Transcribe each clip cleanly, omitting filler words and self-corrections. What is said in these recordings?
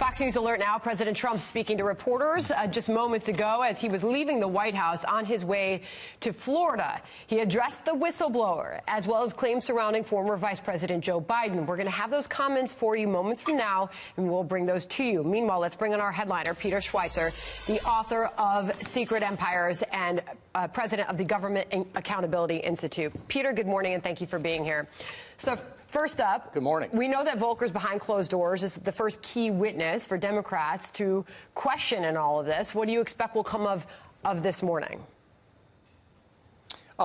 Fox News Alert now. President Trump speaking to reporters just moments ago as he was leaving the White House on his way to Florida. He addressed the whistleblower as well as claims surrounding former Vice President Joe Biden. We're going to have those comments for you moments from now, and we'll bring those to you. Meanwhile, let's bring in our headliner, Peter Schweizer, the author of Secret Empires and president of the Government Accountability Institute. Peter, good morning, and thank you for being here. So first up, good morning. We know that Volker's behind closed doors is the first key witness for Democrats to question in all of this. What do you expect will come of this morning?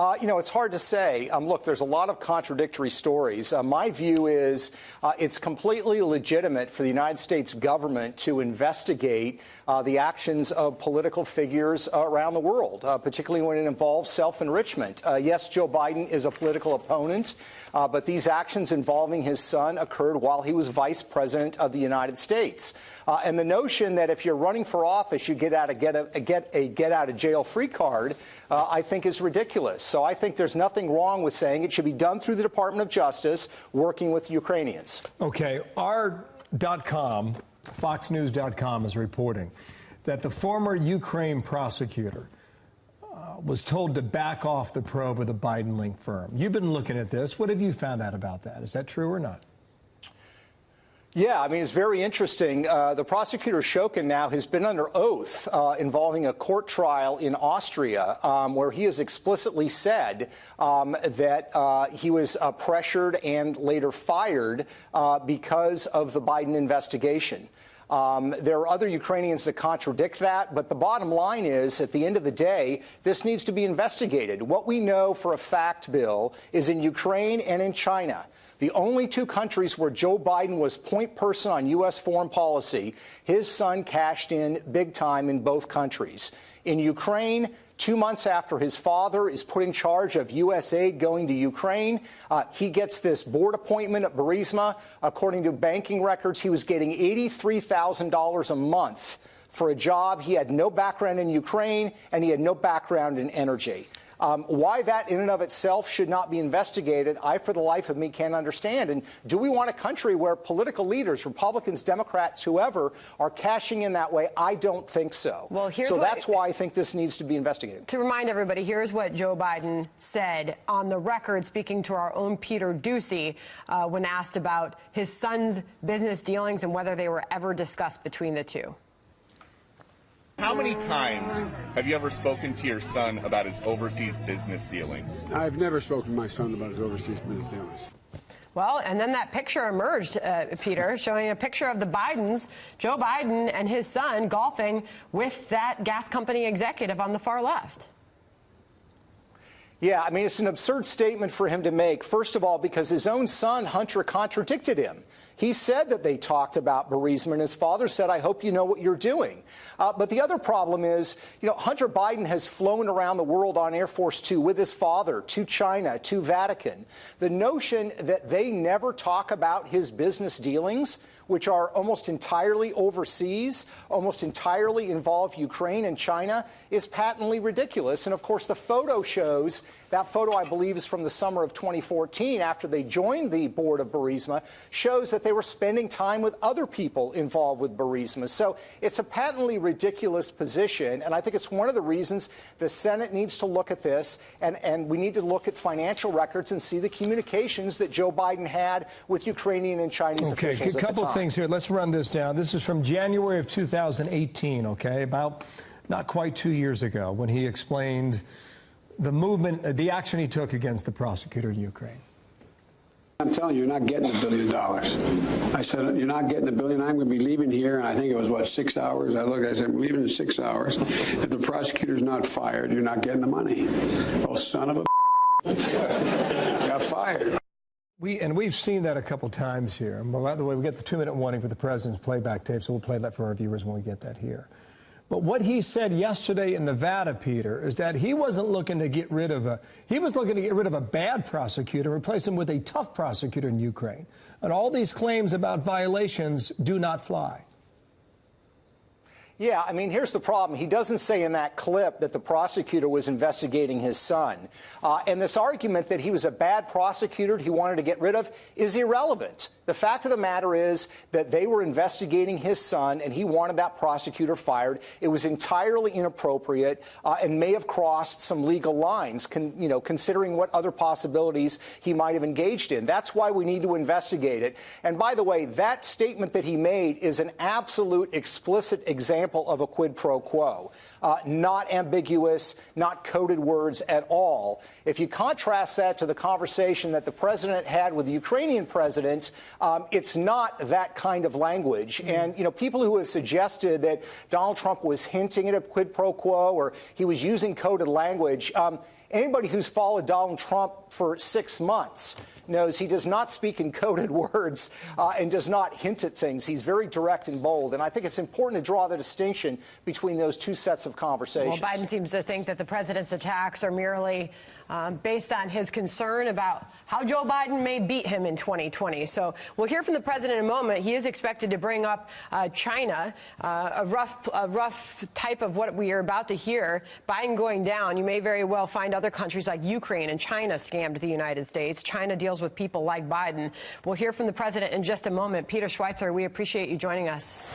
It's hard to say. Look, there's a lot of contradictory stories. My view is it's completely legitimate for the United States government to investigate the actions of political figures around the world, particularly when it involves self-enrichment. Yes, Joe Biden is a political opponent, but these actions involving his son occurred while he was vice president of the United States. And the notion that if you're running for office, you get a get out of jail free card, I think is ridiculous. So I think there's nothing wrong with saying it should be done through the Department of Justice, working with Ukrainians. Okay, our.com, FoxNews.com, is reporting that the former Ukraine prosecutor was told to back off the probe of the Biden-linked firm. You've been looking at this. What have you found out about that? Is that true or not? Yeah, I mean, it's very interesting. The prosecutor Shokin now has been under oath involving a court trial in Austria where he has explicitly said that he was pressured and later fired because of the Biden investigation. There are other Ukrainians that contradict that, but the bottom line is, at the end of the day, this needs to be investigated. What we know for a fact, Bill, is in Ukraine and in China, the only two countries where Joe Biden was point person on U.S. foreign policy, his son cashed in big time in both countries. In Ukraine, 2 months after his father is put in charge of U.S. aid going to Ukraine, he gets this board appointment at Burisma. According to banking records, he was getting $83,000 a month for a job. He had no background in Ukraine, and he had no background in energy. Why that in and of itself should not be investigated, I, for the life of me, can't understand. And do we want a country where political leaders, Republicans, Democrats, whoever, are cashing in that way? I don't think so. Well, that's why I think this needs to be investigated. To remind everybody, here's what Joe Biden said on the record, speaking to our own Peter Doocy, when asked about his son's business dealings and whether they were ever discussed between the two. How many times have you ever spoken to your son about his overseas business dealings? I've never spoken to my son about his overseas business dealings. Well, and then that picture emerged, Peter, showing a picture of the Bidens, Joe Biden and his son golfing with that gas company executive on the far left. Yeah, I mean, it's an absurd statement for him to make, first of all, because his own son, Hunter, contradicted him. He said that they talked about Burisma, and his father said, I hope you know what you're doing. But the other problem is, Hunter Biden has flown around the world on Air Force Two with his father to China, to Vatican. The notion that they never talk about his business dealings, which are almost entirely overseas, almost entirely involve Ukraine and China, is patently ridiculous. And, of course, the photo shows, that photo, I believe, is from the summer of 2014, after they joined the board of Burisma, shows that they were spending time with other people involved with Burisma. So it's a patently ridiculous position, and I think it's one of the reasons the Senate needs to look at this, and we need to look at financial records and see the communications that Joe Biden had with Ukrainian and Chinese officials at the time. Okay, a couple of things here. Let's run this down. This is from January of 2018, okay, about not quite 2 years ago, when he explained the movement, the action he took against the prosecutor in Ukraine. I'm telling you, you're not getting $1 billion. I said, you're not getting $1 billion. I'm going to be leaving here. And I think it was, 6 hours? I looked, I said, I'm leaving in 6 hours. If the prosecutor's not fired, you're not getting the money. Oh, son of a got fired. We've seen that a couple times here. By the way, we get the 2-minute warning for the president's playback tape, so we'll play that for our viewers when we get that here. But what he said yesterday in Nevada, Peter, is that he wasn't looking to get rid of a bad prosecutor, replace him with a tough prosecutor in Ukraine. And all these claims about violations do not fly. Yeah, I mean, here's the problem. He doesn't say in that clip that the prosecutor was investigating his son. And this argument that he was a bad prosecutor he wanted to get rid of is irrelevant. The fact of the matter is that they were investigating his son, and he wanted that prosecutor fired. It was entirely inappropriate and may have crossed some legal lines, considering what other possibilities he might have engaged in. That's why we need to investigate it. And by the way, that statement that he made is an absolute explicit example of a quid pro quo, not ambiguous, not coded words at all. If you contrast that to the conversation that the president had with the Ukrainian president, it's not that kind of language. And, people who have suggested that Donald Trump was hinting at a quid pro quo or he was using coded language, anybody who's followed Donald Trump for 6 months knows he does not speak in coded words and does not hint at things. He's very direct and bold. And I think it's important to draw the distinction between those two sets of conversations. Well, Biden seems to think that the president's attacks are merely based on his concern about how Joe Biden may beat him in 2020. So we'll hear from the president in a moment. He is expected to bring up China, a rough type of what we are about to hear. Biden going down, you may very well find other countries like Ukraine and China scammed the United States. China deals with people like Biden. We'll hear from the president in just a moment. Peter Schweizer, we appreciate you joining us.